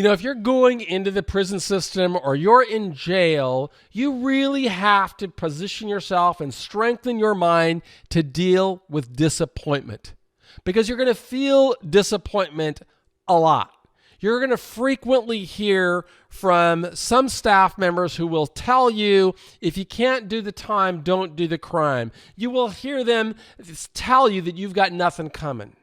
If you're going into the prison system or you're in jail, you really have to position yourself and strengthen your mind to deal with disappointment, because you're going to feel disappointment a lot. You're going to frequently hear from some staff members who will tell you, if you can't do the time, don't do the crime. You will hear them tell you that you've got nothing coming.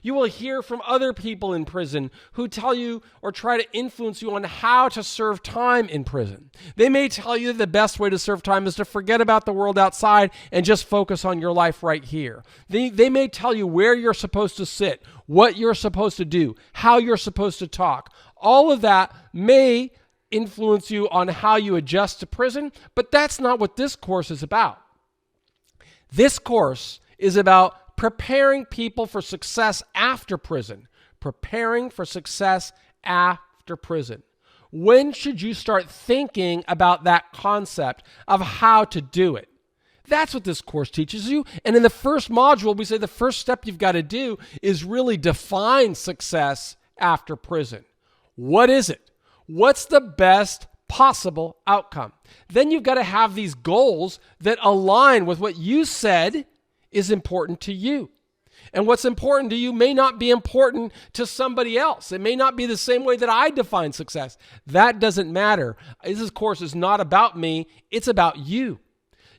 You will hear from other people in prison who tell you or try to influence you on how to serve time in prison. They may tell you that the best way to serve time is to forget about the world outside and just focus on your life right here. They may tell you where you're supposed to sit, what you're supposed to do, how you're supposed to talk. All of that may influence you on how you adjust to prison, but that's not what this course is about. This course is about preparing people for success after prison. Preparing for success after prison. When should you start thinking about that concept of how to do it? That's what this course teaches you. And in the first module, we say the first step you've got to do is really define success after prison. What is it? What's the best possible outcome? Then you've got to have these goals that align with what you said is important to you. And what's important to you may not be important to somebody else. It may not be the same way that I define success. That doesn't matter. This course is not about me. It's about you.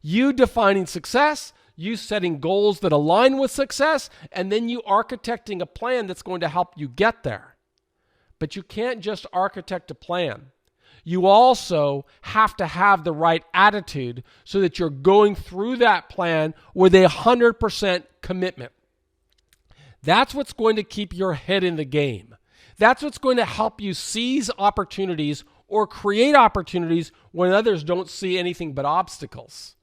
You defining success, you setting goals that align with success, and then you architecting a plan that's going to help you get there. But you can't just architect a plan. You also have to have the right attitude so that you're going through that plan with 100% commitment. That's what's going to keep your head in the game. That's what's going to help you seize opportunities or create opportunities when others don't see anything but obstacles.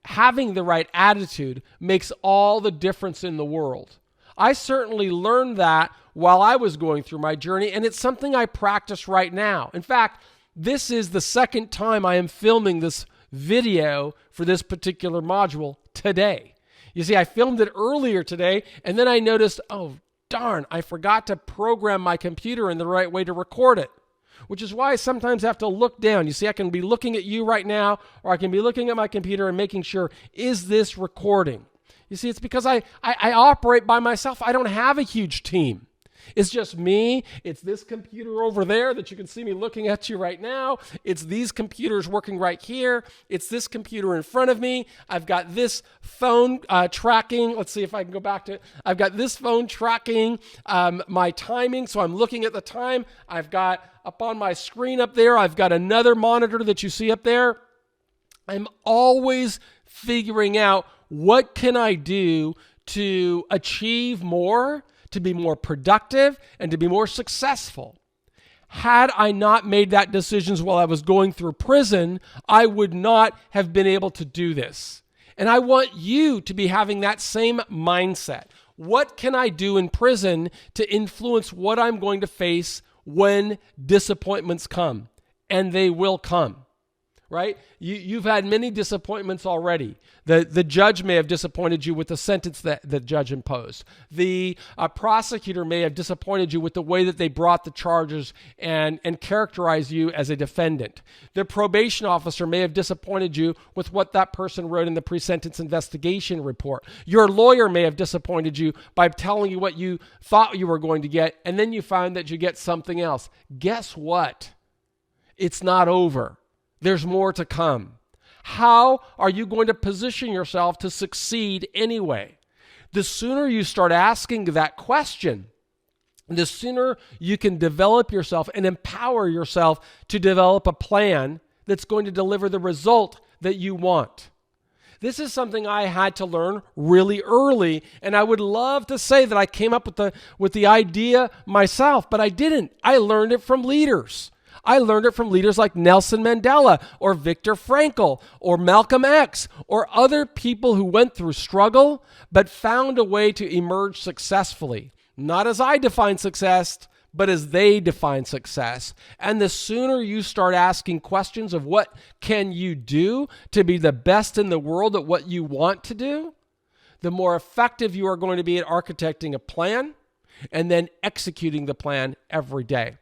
Having the right attitude makes all the difference in the world. I certainly learned that while I was going through my journey, and it's something I practice right now. In fact, this is the second time I am filming this video for this particular module today. You see, I filmed it earlier today, and then I noticed, oh, darn, I forgot to program my computer in the right way to record it, which is why I sometimes have to look down. You see, I can be looking at you right now, or I can be looking at my computer and making sure, is this recording? You see, it's because I operate by myself. I don't have a huge team. It's just me. It's this computer over there that you can see me looking at you right now. It's these computers working right here. It's this computer in front of me. I've got this phone tracking. Let's see if I can go back to it. I've got this phone tracking my timing. So I'm looking at the time. I've got up on my screen up there, I've got another monitor that you see up there. I'm always figuring out what can I do to achieve more, to be more productive, and to be more successful. Had I not made that decisions while I was going through prison, I would not have been able to do this. And I want you to be having that same mindset. What can I do in prison to influence what I'm going to face when disappointments come? And they will come. Right? You've had many disappointments already. The judge may have disappointed you with the sentence that the judge imposed. The prosecutor may have disappointed you with the way that they brought the charges and characterized you as a defendant. The probation officer may have disappointed you with what that person wrote in the pre-sentence investigation report. Your lawyer may have disappointed you by telling you what you thought you were going to get, and then you find that you get something else. Guess what? It's not over. There's more to come. How are you going to position yourself to succeed anyway? The sooner you start asking that question, the sooner you can develop yourself and empower yourself to develop a plan that's going to deliver the result that you want. This is something I had to learn really early, and I would love to say that I came up with the idea myself, but I didn't. I learned it from leaders. I learned it from leaders like Nelson Mandela or Viktor Frankl or Malcolm X or other people who went through struggle but found a way to emerge successfully. Not as I define success, but as they define success. And the sooner you start asking questions of what can you do to be the best in the world at what you want to do, the more effective you are going to be at architecting a plan and then executing the plan every day.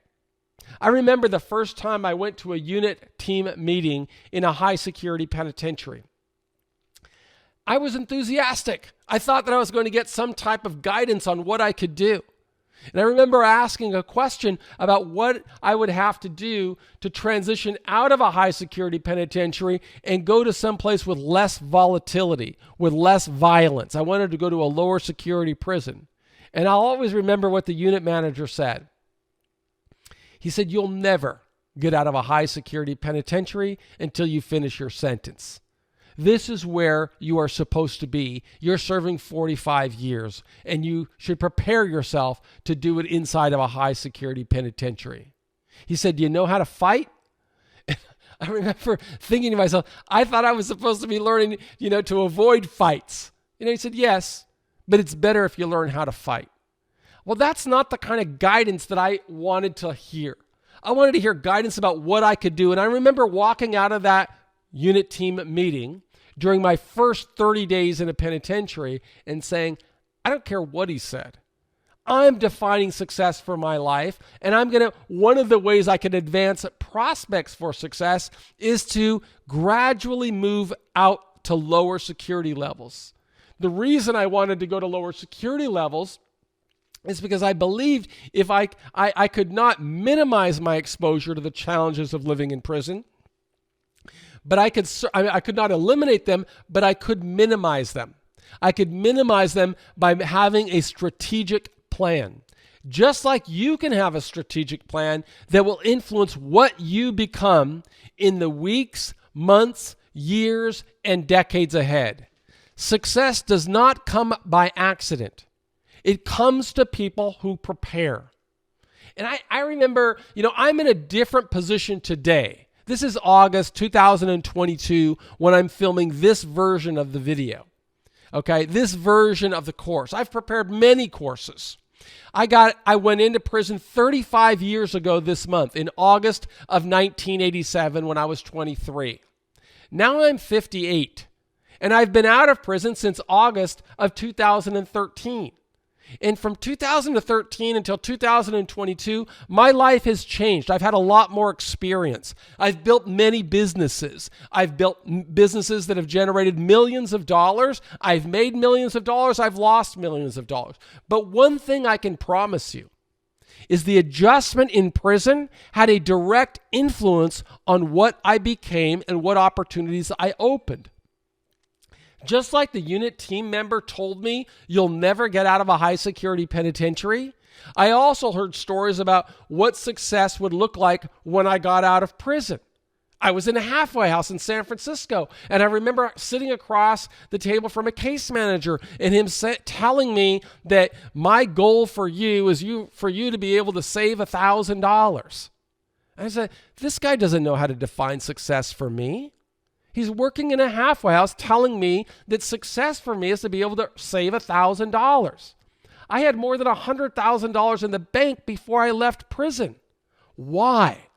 I remember the first time I went to a unit team meeting in a high security penitentiary. I was enthusiastic. I thought that I was going to get some type of guidance on what I could do. And I remember asking a question about what I would have to do to transition out of a high security penitentiary and go to someplace with less volatility, with less violence. I wanted to go to a lower security prison. And I'll always remember what the unit manager said. He said, "You'll never get out of a high security penitentiary until you finish your sentence. This is where you are supposed to be. You're serving 45 years, and you should prepare yourself to do it inside of a high security penitentiary." He said, "Do you know how to fight?" I remember thinking to myself, I thought I was supposed to be learning, to avoid fights. He said, "Yes, but it's better if you learn how to fight." Well, that's not the kind of guidance that I wanted to hear. I wanted to hear guidance about what I could do. And I remember walking out of that unit team meeting during my first 30 days in a penitentiary and saying, I don't care what he said. I'm defining success for my life, and one of the ways I can advance prospects for success is to gradually move out to lower security levels. The reason I wanted to go to lower security levels is because I believed if I could not minimize my exposure to the challenges of living in prison, but I could not eliminate them, but I could minimize them. I could minimize them by having a strategic plan. Just like you can have a strategic plan that will influence what you become in the weeks, months, years, and decades ahead. Success does not come by accident. It comes to people who prepare. And I remember, I'm in a different position today. This is August 2022 when I'm filming this version of the video. Okay, this version of the course. I've prepared many courses. I went into prison 35 years ago this month, in August of 1987 when I was 23. Now I'm 58, and I've been out of prison since August of 2013. And from 2013 until 2022, my life has changed. I've had a lot more experience. I've built many businesses. I've built businesses that have generated millions of dollars. I've made millions of dollars. I've lost millions of dollars. But one thing I can promise you is the adjustment in prison had a direct influence on what I became and what opportunities I opened. Just like the unit team member told me, you'll never get out of a high security penitentiary, I also heard stories about what success would look like when I got out of prison. I was in a halfway house in San Francisco, and I remember sitting across the table from a case manager and him telling me that my goal for you is for you to be able to save $1,000. I said, this guy doesn't know how to define success for me. He's working in a halfway house telling me that success for me is to be able to save $1,000. I had more than $100,000 in the bank before I left prison. Why?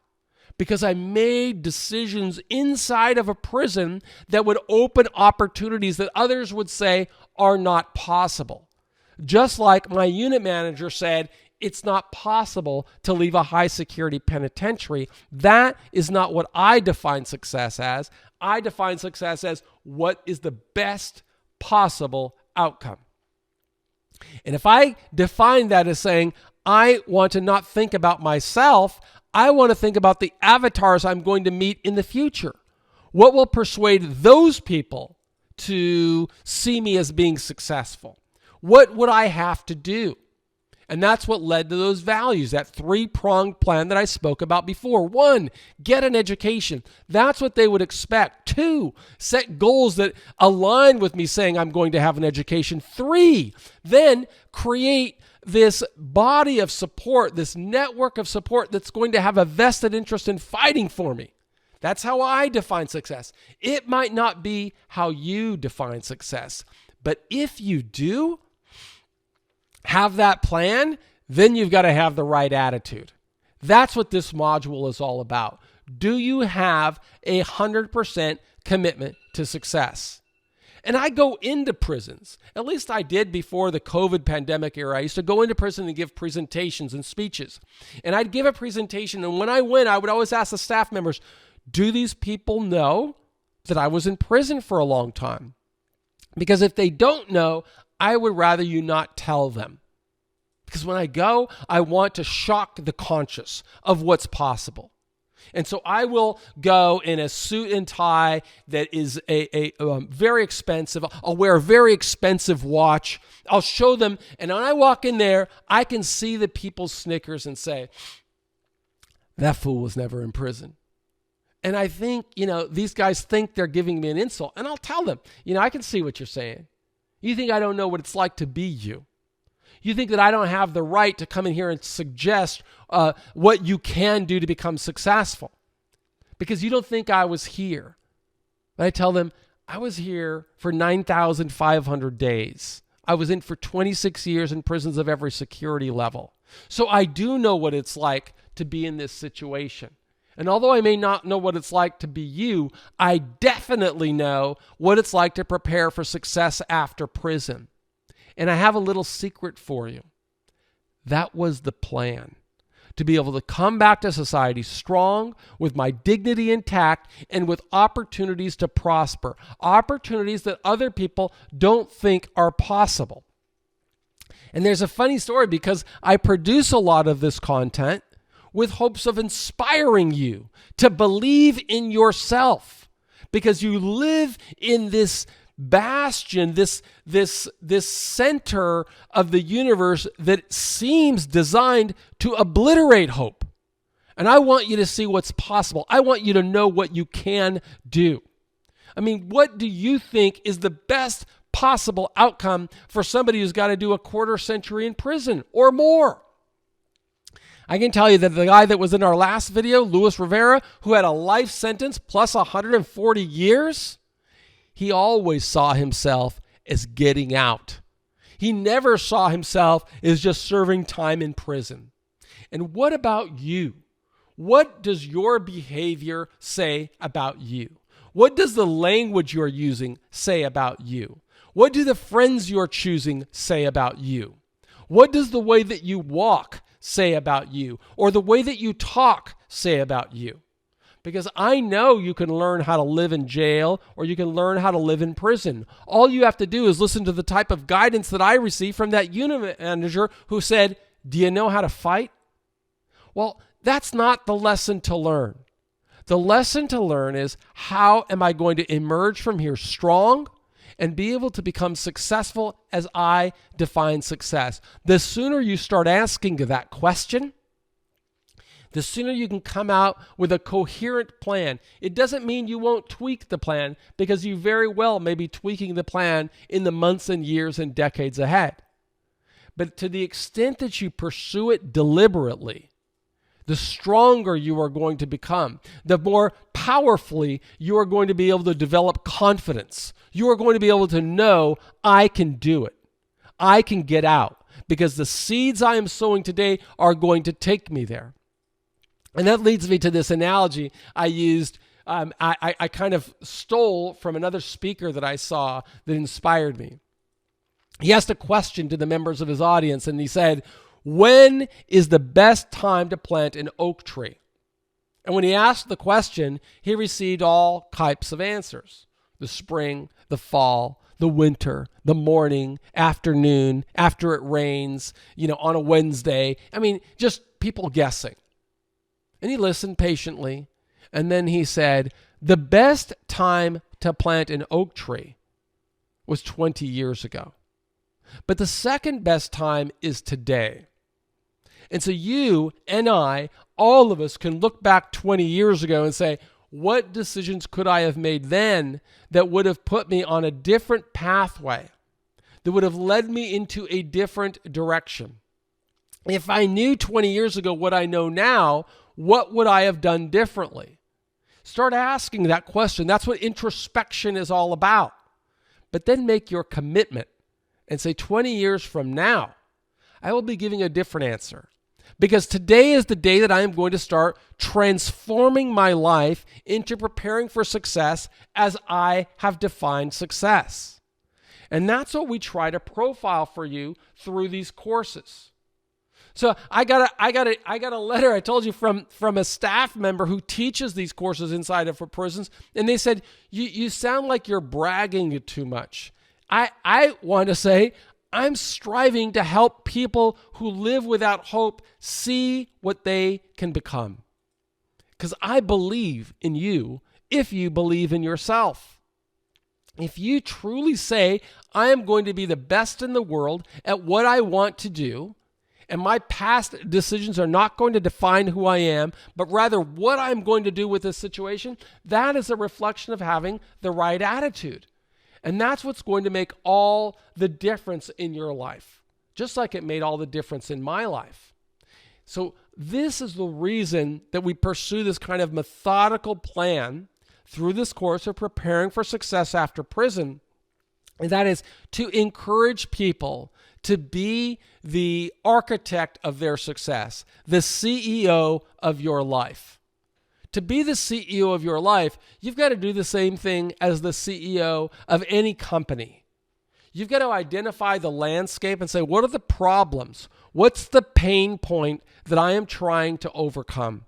Because I made decisions inside of a prison that would open opportunities that others would say are not possible. Just like my unit manager said, it's not possible to leave a high security penitentiary. That is not what I define success as. I define success as what is the best possible outcome. And if I define that as saying, I want to not think about myself, I want to think about the avatars I'm going to meet in the future. What will persuade those people to see me as being successful? What would I have to do? And that's what led to those values, that three-pronged plan that I spoke about before. 1, get an education. That's what they would expect. 2, set goals that align with me saying I'm going to have an education. 3, then create this body of support, this network of support that's going to have a vested interest in fighting for me. That's how I define success. It might not be how you define success, but if you do have that plan, then you've got to have the right attitude. That's what this module is all about. Do you have 100% commitment to success? And I go into prisons. At least I did before the COVID pandemic era. I used to go into prison and give presentations and speeches. And I'd give a presentation, and when I went, I would always ask the staff members, do these people know that I was in prison for a long time? Because if they don't know, I would rather you not tell them. Because when I go, I want to shock the conscious of what's possible. And so I will go in a suit and tie that is a very expensive. I'll wear a very expensive watch. I'll show them. And when I walk in there, I can see the people's snickers and say, that fool was never in prison. And I think, these guys think they're giving me an insult. And I'll tell them, I can see what you're saying. You think I don't know what it's like to be you. You think that I don't have the right to come in here and suggest what you can do to become successful because you don't think I was here. And I tell them, I was here for 9,500 days. I was in for 26 years in prisons of every security level. So I do know what it's like to be in this situation. And although I may not know what it's like to be you, I definitely know what it's like to prepare for success after prison. And I have a little secret for you. That was the plan. To be able to come back to society strong, with my dignity intact, and with opportunities to prosper. Opportunities that other people don't think are possible. And there's a funny story because I produce a lot of this content with hopes of inspiring you to believe in yourself. Because you live in this bastion, this center of the universe that seems designed to obliterate hope. And I want you to see what's possible. I want you to know what you can do. I mean, what do you think is the best possible outcome for somebody who's got to do a quarter century in prison or more? I can tell you that the guy that was in our last video, Luis Rivera, who had a life sentence plus 140 years, he always saw himself as getting out. He never saw himself as just serving time in prison. And what about you? What does your behavior say about you? What does the language you're using say about you? What do the friends you're choosing say about you? What does the way that you walk say about you? Or the way that you talk say about you? Because I know you can learn how to live in jail or you can learn how to live in prison. All you have to do is listen to the type of guidance that I received from that unit manager who said, do you know how to fight? Well, that's not the lesson to learn. The lesson to learn is, how am I going to emerge from here strong and be able to become successful as I define success? The sooner you start asking that question, the sooner you can come out with a coherent plan. It doesn't mean you won't tweak the plan, because you very well may be tweaking the plan in the months and years and decades ahead. But to the extent that you pursue it deliberately, the stronger you are going to become, the more powerfully you are going to be able to develop confidence. You are going to be able to know, I can do it. I can get out, because the seeds I am sowing today are going to take me there. And that leads me to this analogy I used. I kind of stole from another speaker that I saw that inspired me. He asked a question to the members of his audience, and he said, when is the best time to plant an oak tree? And when he asked the question, he received all types of answers. The spring, the fall, the winter, the morning, afternoon, after it rains, on a Wednesday. I mean, just people guessing. And he listened patiently. And then he said, the best time to plant an oak tree was 20 years ago. But the second best time is today. And so you and I, all of us, can look back 20 years ago and say, what decisions could I have made then that would have put me on a different pathway, that would have led me into a different direction? If I knew 20 years ago what I know now, what would I have done differently? Start asking that question. That's what introspection is all about. But then make your commitment and say, 20 years from now, I will be giving a different answer. Because today is the day that I am going to start transforming my life into preparing for success as I have defined success. And that's what we try to profile for you through these courses. So I got a letter, I told you, from a staff member who teaches these courses inside of prisons, and they said, you sound like you're bragging too much. I want to say, I'm striving to help people who live without hope see what they can become. Because I believe in you if you believe in yourself. If you truly say, I am going to be the best in the world at what I want to do, and my past decisions are not going to define who I am, but rather what I'm going to do with this situation, that is a reflection of having the right attitude. And that's what's going to make all the difference in your life, just like it made all the difference in my life. So this is the reason that we pursue this kind of methodical plan through this course of preparing for success after prison. And that is to encourage people to be the architect of their success, the CEO of your life. To be the CEO of your life, you've got to do the same thing as the CEO of any company. You've got to identify the landscape and say, what are the problems? What's the pain point that I am trying to overcome?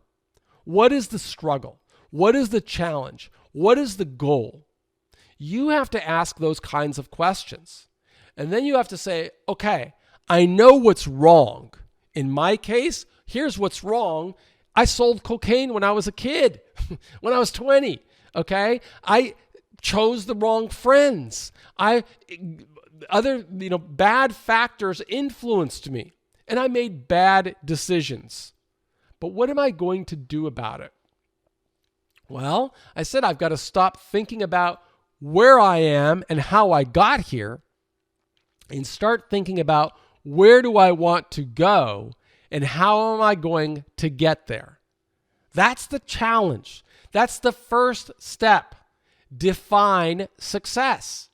What is the struggle? What is the challenge? What is the goal? You have to ask those kinds of questions. And then you have to say, okay, I know what's wrong. In my case, here's what's wrong. I sold cocaine when I was a kid, when I was 20, okay? I chose the wrong friends. Bad factors influenced me, and I made bad decisions. But what am I going to do about it? Well, I said I've got to stop thinking about where I am and how I got here and start thinking about where do I want to go and how am I going to get there? That's the challenge. That's the first step. Define success.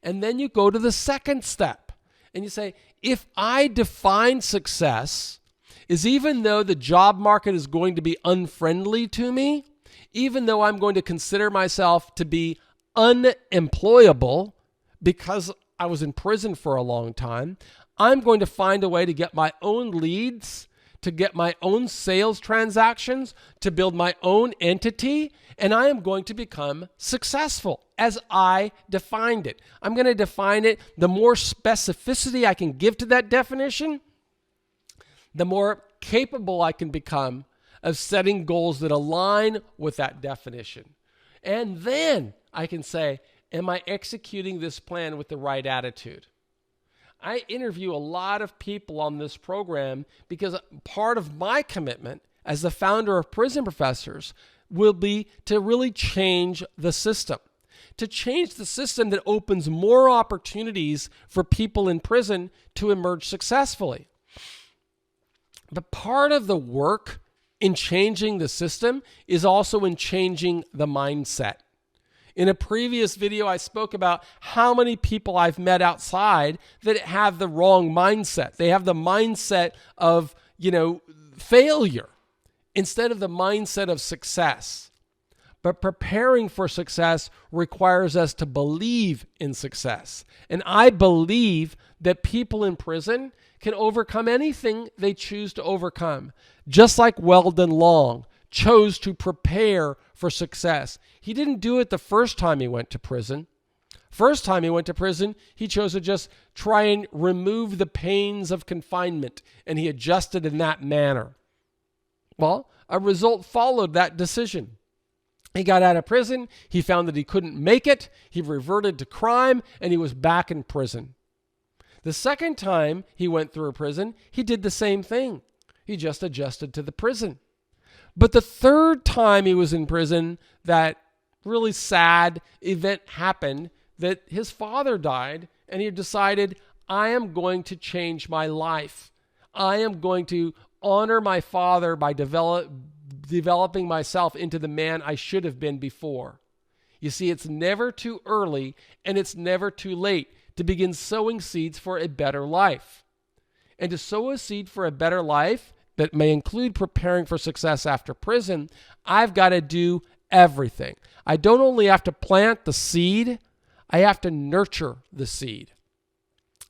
And then you go to the second step and you say, if I define success is even though the job market is going to be unfriendly to me, even though I'm going to consider myself to be unemployable because I was in prison for a long time, I'm going to find a way to get my own leads, to get my own sales transactions, to build my own entity, and I am going to become successful as I defined it. I'm going to define it. The more specificity I can give to that definition, the more capable I can become of setting goals that align with that definition. And then I can say, am I executing this plan with the right attitude? I interview a lot of people on this program because part of my commitment as the founder of Prison Professors will be to really change the system. To change the system that opens more opportunities for people in prison to emerge successfully. But part of the work in changing the system is also in changing the mindset. In a previous video, I spoke about how many people I've met outside that have the wrong mindset. They have the mindset of, failure instead of the mindset of success. But preparing for success requires us to believe in success. And I believe that people in prison can overcome anything they choose to overcome. Just like Weldon Long chose to prepare for success. He didn't do it the first time he went to prison. First time he went to prison, he chose to just try and remove the pains of confinement, and he adjusted in that manner. Well, a result followed that decision. He got out of prison, he found that he couldn't make it, he reverted to crime, and he was back in prison. The second time he went through a prison, he did the same thing. He just adjusted to the prison. But the third time he was in prison, that really sad event happened that his father died, and he decided, I am going to change my life. I am going to honor my father by developing myself into the man I should have been before. You see, it's never too early and it's never too late to begin sowing seeds for a better life. And to sow a seed for a better life that may include preparing for success after prison, I've got to do everything. I don't only have to plant the seed, I have to nurture the seed.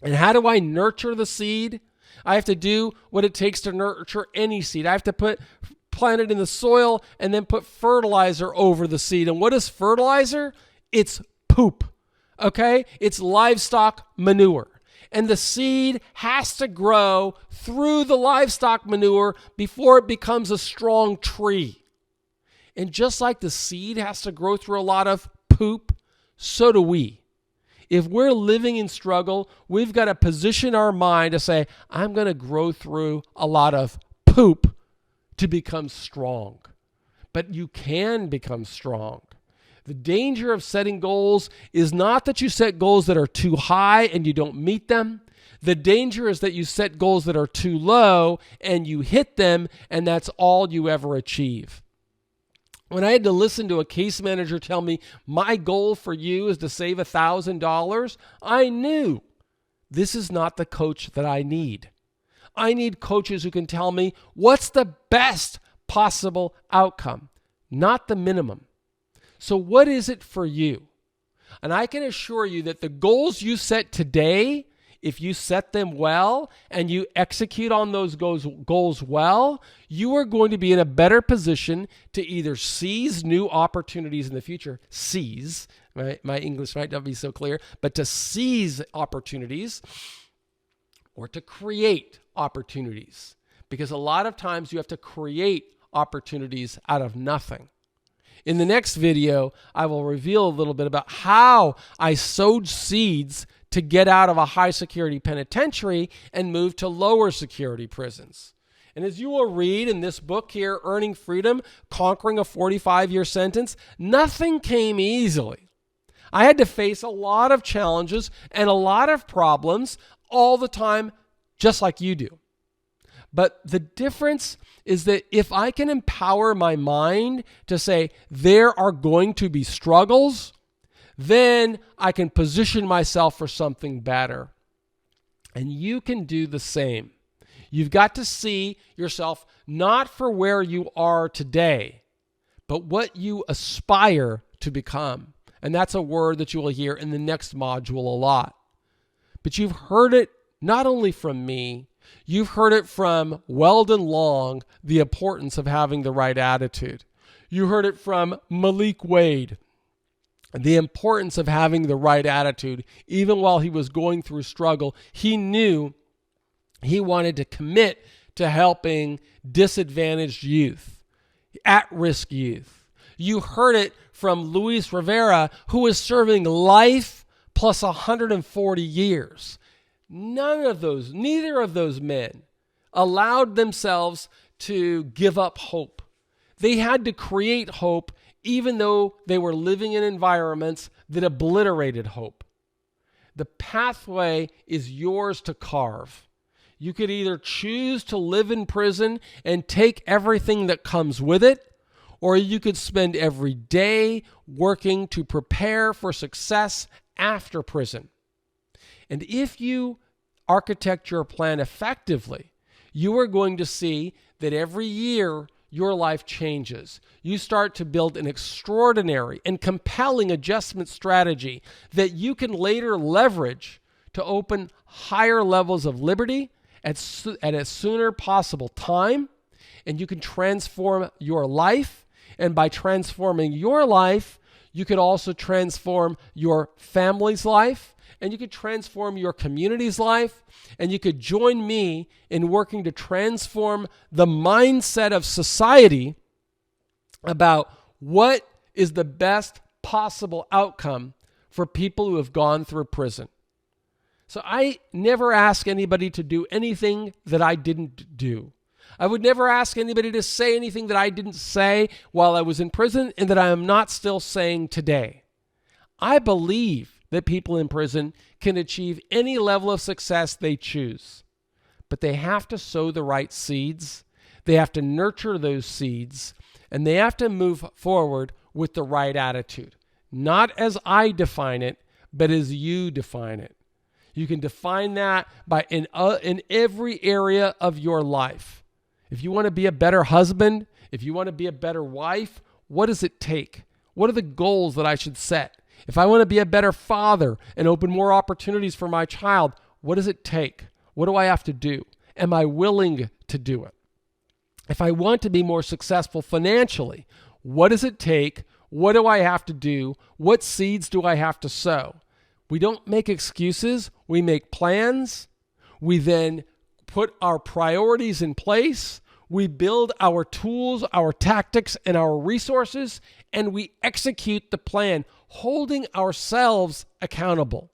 And how do I nurture the seed? I have to do what it takes to nurture any seed. I have to plant it in the soil and then put fertilizer over the seed. And what is fertilizer? It's poop, okay? It's livestock manure. And the seed has to grow through the livestock manure before it becomes a strong tree. And just like the seed has to grow through a lot of poop, so do we. If we're living in struggle, we've got to position our mind to say, I'm going to grow through a lot of poop to become strong. But you can become strong. The danger of setting goals is not that you set goals that are too high and you don't meet them. The danger is that you set goals that are too low and you hit them, and that's all you ever achieve. When I had to listen to a case manager tell me, my goal for you is to save $1,000, I knew this is not the coach that I need. I need coaches who can tell me what's the best possible outcome, not the minimum. So what is it for you? And I can assure you that the goals you set today, if you set them well and you execute on those goals well, you are going to be in a better position to either seize new opportunities in the future. Seize, right? My English might not be so clear, but to seize opportunities or to create opportunities. Because a lot of times you have to create opportunities out of nothing. In the next video, I will reveal a little bit about how I sowed seeds to get out of a high security penitentiary and move to lower security prisons. And as you will read in this book here, Earning Freedom, Conquering a 45-Year Sentence, nothing came easily. I had to face a lot of challenges and a lot of problems all the time, just like you do. But the difference is that if I can empower my mind to say there are going to be struggles, then I can position myself for something better. And you can do the same. You've got to see yourself not for where you are today, but what you aspire to become. And that's a word that you will hear in the next module a lot. But you've heard it not only from me, you've heard it from Weldon Long, the importance of having the right attitude. You heard it from Malik Wade, the importance of having the right attitude. Even while he was going through struggle, he knew he wanted to commit to helping disadvantaged youth, at-risk youth. You heard it from Luis Rivera, who was serving life plus 140 years. Neither of those men allowed themselves to give up hope. They had to create hope even though they were living in environments that obliterated hope. The pathway is yours to carve. You could either choose to live in prison and take everything that comes with it, or you could spend every day working to prepare for success after prison. And if you architect your plan effectively, you are going to see that every year your life changes. You start to build an extraordinary and compelling adjustment strategy that you can later leverage to open higher levels of liberty at a sooner possible time. And you can transform your life. And by transforming your life, you could also transform your family's life, and you could transform your community's life, and you could join me in working to transform the mindset of society about what is the best possible outcome for people who have gone through prison. So I never ask anybody to do anything that I didn't do. I would never ask anybody to say anything that I didn't say while I was in prison and that I am not still saying today. I believe that people in prison can achieve any level of success they choose, but they have to sow the right seeds. They have to nurture those seeds, and they have to move forward with the right attitude. Not as I define it, but as you define it. You can define that by in every area of your life. If you want to be a better husband, if you want to be a better wife, what does it take? What are the goals that I should set? If I want to be a better father and open more opportunities for my child, what does it take? What do I have to do? Am I willing to do it? If I want to be more successful financially, what does it take? What do I have to do? What seeds do I have to sow? We don't make excuses. We make plans. We then put our priorities in place. We build our tools, our tactics, and our resources, and we execute the plan, holding ourselves accountable.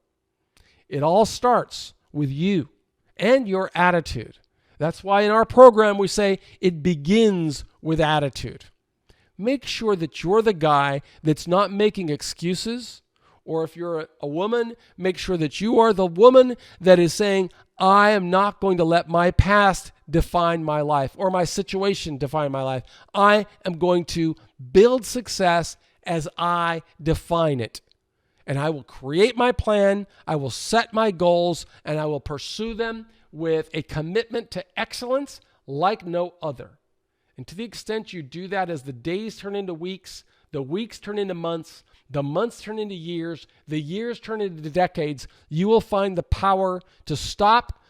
It all starts with you and your attitude. That's why in our program we say it begins with attitude. Make sure that you're the guy that's not making excuses, or if you're a woman, make sure that you are the woman that is saying, I am not going to let my past define my life or my situation define my life. I am going to build success as I define it. And I will create my plan, I will set my goals, and I will pursue them with a commitment to excellence like no other. And to the extent you do that, as the days turn into weeks, the weeks turn into months, the months turn into years, the years turn into decades, you will find the power to stop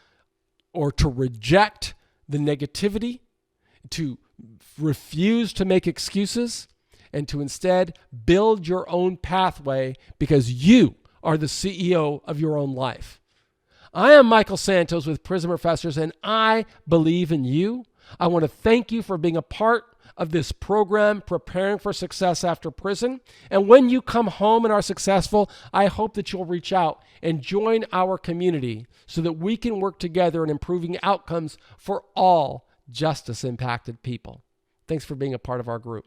or to reject the negativity, to refuse to make excuses, and to instead build your own pathway because you are the CEO of your own life. I am Michael Santos with Prison Professors, and I believe in you. I want to thank you for being a part of this program, Preparing for Success After Prison. And when you come home and are successful, I hope that you'll reach out and join our community so that we can work together in improving outcomes for all justice-impacted people. Thanks for being a part of our group.